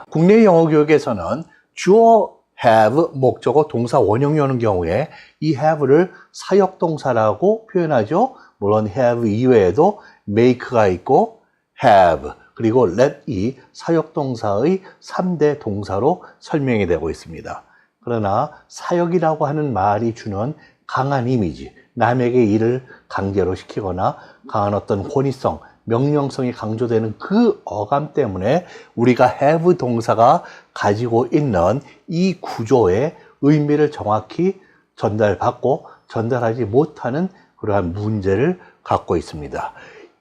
국내 영어 교육에서는 주어 have, 목적어, 동사, 원형이 오는 경우에 이 have를 사역동사라고 표현하죠. 물론 have 이외에도 make가 있고 have, 그리고 let 이 사역동사의 3대 동사로 설명이 되고 있습니다. 그러나 사역이라고 하는 말이 주는 강한 이미지, 남에게 일을 강제로 시키거나 강한 어떤 권위성, 명령성이 강조되는 그 어감 때문에 우리가 have 동사가 가지고 있는 이 구조의 의미를 정확히 전달받고 전달하지 못하는 그러한 문제를 갖고 있습니다.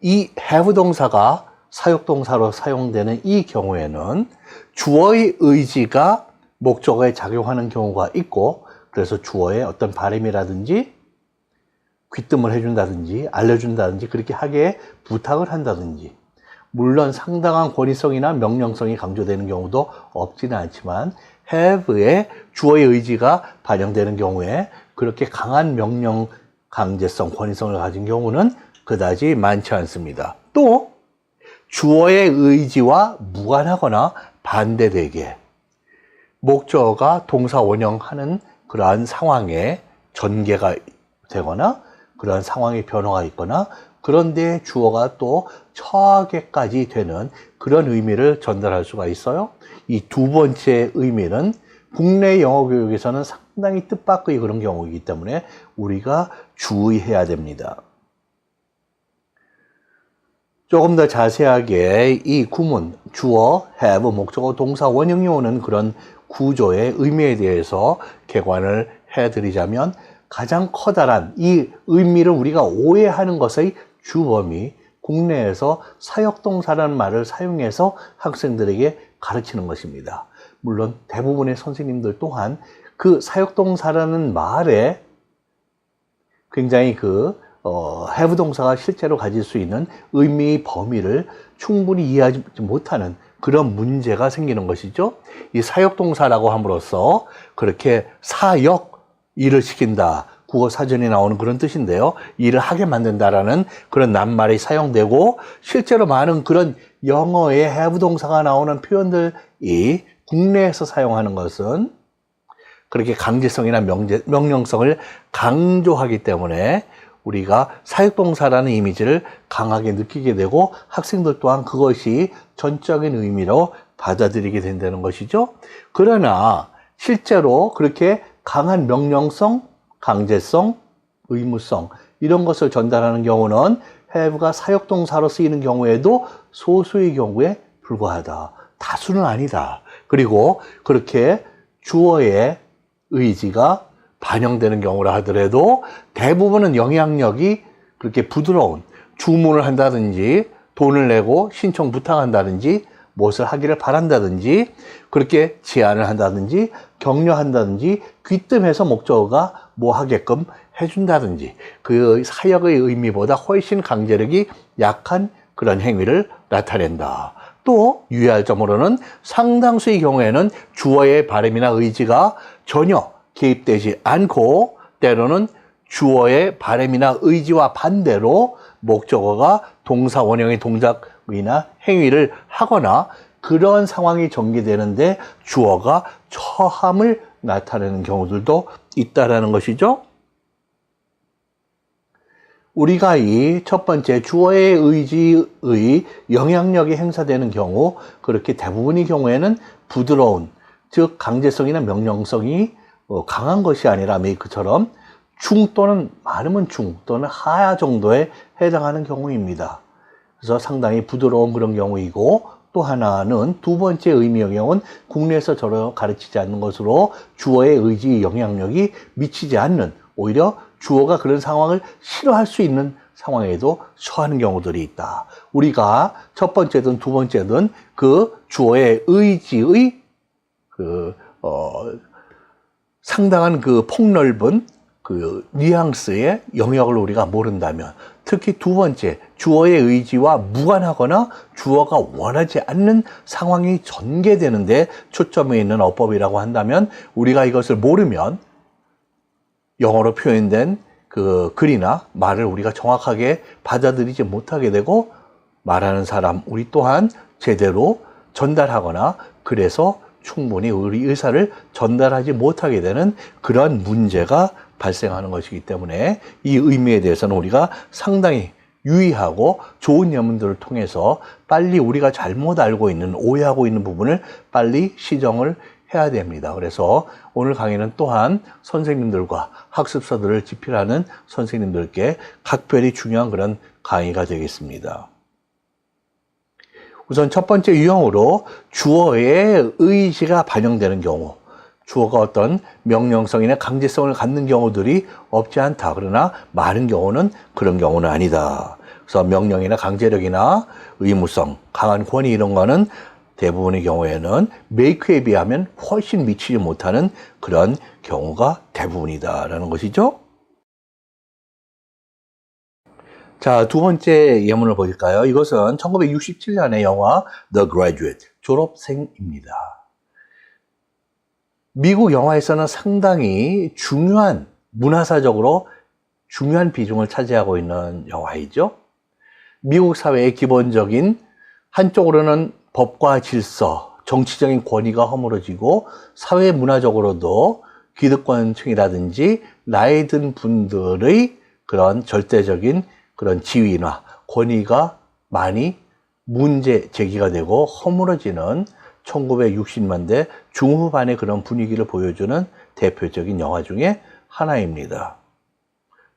이 have 동사가 사역동사로 사용되는 이 경우에는 주어의 의지가 목적어에 작용하는 경우가 있고, 그래서 주어의 어떤 발음이라든지 귀뜸을 해준다든지 알려준다든지 그렇게 하게 부탁을 한다든지, 물론 상당한 권위성이나 명령성이 강조되는 경우도 없지는 않지만 have의 주어의 의지가 반영되는 경우에 그렇게 강한 명령 강제성, 권위성을 가진 경우는 그다지 많지 않습니다. 또 주어의 의지와 무관하거나 반대되게 목적어가 동사 원형하는 그러한 상황에 전개가 되거나 그러한 상황의 변화가 있거나 그런데 주어가 또 처하게까지 되는 그런 의미를 전달할 수가 있어요. 이 두 번째 의미는 국내 영어 교육에서는 상당히 뜻밖의 그런 경우이기 때문에 우리가 주의해야 됩니다. 조금 더 자세하게 이 구문, 주어, have, 목적어, 동사, 원형이 오는 그런 구조의 의미에 대해서 개관을 해드리자면, 가장 커다란 이 의미를 우리가 오해하는 것의 주범이 국내에서 사역동사라는 말을 사용해서 학생들에게 가르치는 것입니다. 물론 대부분의 선생님들 또한 그 사역동사라는 말에 굉장히 have 동사가 실제로 가질 수 있는 의미의 범위를 충분히 이해하지 못하는 그런 문제가 생기는 것이죠. 이 사역동사라고 함으로써 그렇게 사역, 일을 시킨다, 국어 사전에 나오는 그런 뜻인데요. 일을 하게 만든다라는 그런 낱말이 사용되고, 실제로 많은 그런 영어의 have 동사가 나오는 표현들이 국내에서 사용하는 것은 그렇게 강제성이나 명령성을 강조하기 때문에 우리가 사역동사라는 이미지를 강하게 느끼게 되고 학생들 또한 그것이 전적인 의미로 받아들이게 된다는 것이죠. 그러나 실제로 그렇게 강한 명령성, 강제성, 의무성 이런 것을 전달하는 경우는 have가 사역동사로 쓰이는 경우에도 소수의 경우에 불과하다. 다수는 아니다. 그리고 그렇게 주어의 의지가 반영되는 경우라 하더라도 대부분은 영향력이 그렇게 부드러운, 주문을 한다든지 돈을 내고 신청 부탁한다든지 무엇을 하기를 바란다든지 그렇게 제안을 한다든지 격려한다든지 귀뜸해서 목적어가 뭐 하게끔 해준다든지 그 사역의 의미보다 훨씬 강제력이 약한 그런 행위를 나타낸다. 또 유의할 점으로는 상당수의 경우에는 주어의 발음이나 의지가 전혀 개입되지 않고 때로는 주어의 발음이나 의지와 반대로 목적어가 동사 원형의 동작이나 행위를 하거나 그런 상황이 전개되는데 주어가 처함을 나타내는 경우들도 있다라는 것이죠. 우리가 이 첫 번째 주어의 의지의 영향력이 행사되는 경우, 그렇게 대부분의 경우에는 부드러운, 즉 강제성이나 명령성이 강한 것이 아니라 메이크처럼 중 또는 많으면 중 또는 하야 정도에 해당하는 경우입니다. 그래서 상당히 부드러운 그런 경우이고, 또 하나는 두 번째 의미의 경우는 국내에서 전혀 가르치지 않는 것으로 주어의 의지 영향력이 미치지 않는, 오히려 주어가 그런 상황을 싫어할 수 있는 상황에도 처하는 경우들이 있다. 우리가 첫 번째든 두 번째든 그 주어의 의지의 상당한 그 폭넓은 그 뉘앙스의 영역을 우리가 모른다면, 특히 두 번째 주어의 의지와 무관하거나 주어가 원하지 않는 상황이 전개되는데 초점이 있는 어법이라고 한다면, 우리가 이것을 모르면 영어로 표현된 그 글이나 말을 우리가 정확하게 받아들이지 못하게 되고, 말하는 사람 우리 또한 제대로 전달하거나 그래서 충분히 우리 의사를 전달하지 못하게 되는 그러한 문제가 발생하는 것이기 때문에 이 의미에 대해서는 우리가 상당히 유의하고 좋은 예문들을 통해서 빨리 우리가 잘못 알고 있는, 오해하고 있는 부분을 빨리 시정을 해야 됩니다. 그래서 오늘 강의는 또한 선생님들과 학습서들을 집필하는 선생님들께 각별히 중요한 그런 강의가 되겠습니다. 우선 첫 번째 유형으로 주어의 의지가 반영되는 경우, 주어가 어떤 명령성이나 강제성을 갖는 경우들이 없지 않다. 그러나 많은 경우는 그런 경우는 아니다. 그래서 명령이나 강제력이나 의무성, 강한 권위 이런 거는 대부분의 경우에는 make에 비하면 훨씬 미치지 못하는 그런 경우가 대부분이다라는 것이죠. 자, 두 번째 예문을 볼까요? 이것은 1967년의 영화 The Graduate, 졸업생입니다. 미국 영화에서는 상당히 중요한, 문화사적으로 중요한 비중을 차지하고 있는 영화이죠. 미국 사회의 기본적인 한쪽으로는 법과 질서, 정치적인 권위가 허물어지고 사회 문화적으로도 기득권층이라든지 나이 든 분들의 그런 절대적인 그런 지위나 권위가 많이 문제 제기가 되고 허물어지는 1960년대 중후반의 그런 분위기를 보여주는 대표적인 영화 중에 하나입니다.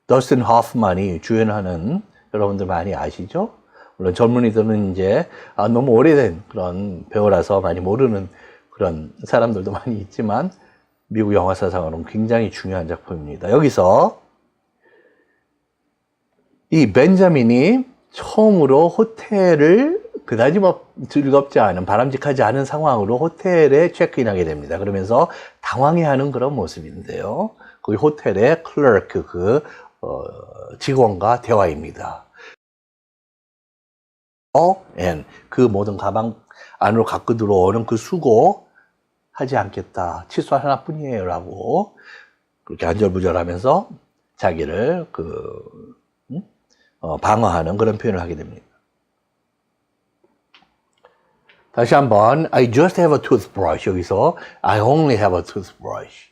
더스틴 호프만이 주연하는 여러분들 많이 아시죠? 물론 젊은이들은 이제 너무 오래된 그런 배우라서 많이 모르는 그런 사람들도 많이 있지만 미국 영화사상으로는 굉장히 중요한 작품입니다. 여기서 이 벤자민이 처음으로 호텔을 그다지 뭐 즐겁지 않은, 바람직하지 않은 상황으로 호텔에 체크인하게 됩니다. 그러면서 당황해하는 그런 모습인데요. 그 호텔의 클래크, 직원과 대화입니다. 그 모든 가방 안으로 갖고 들어오는 그 수고 하지 않겠다. 칫솔 하나뿐이에요. 라고 그렇게 안절부절하면서 자기를 방어하는 그런 표현을 하게 됩니다. 다시 한번 I just have a toothbrush. 여기서 I only have a toothbrush.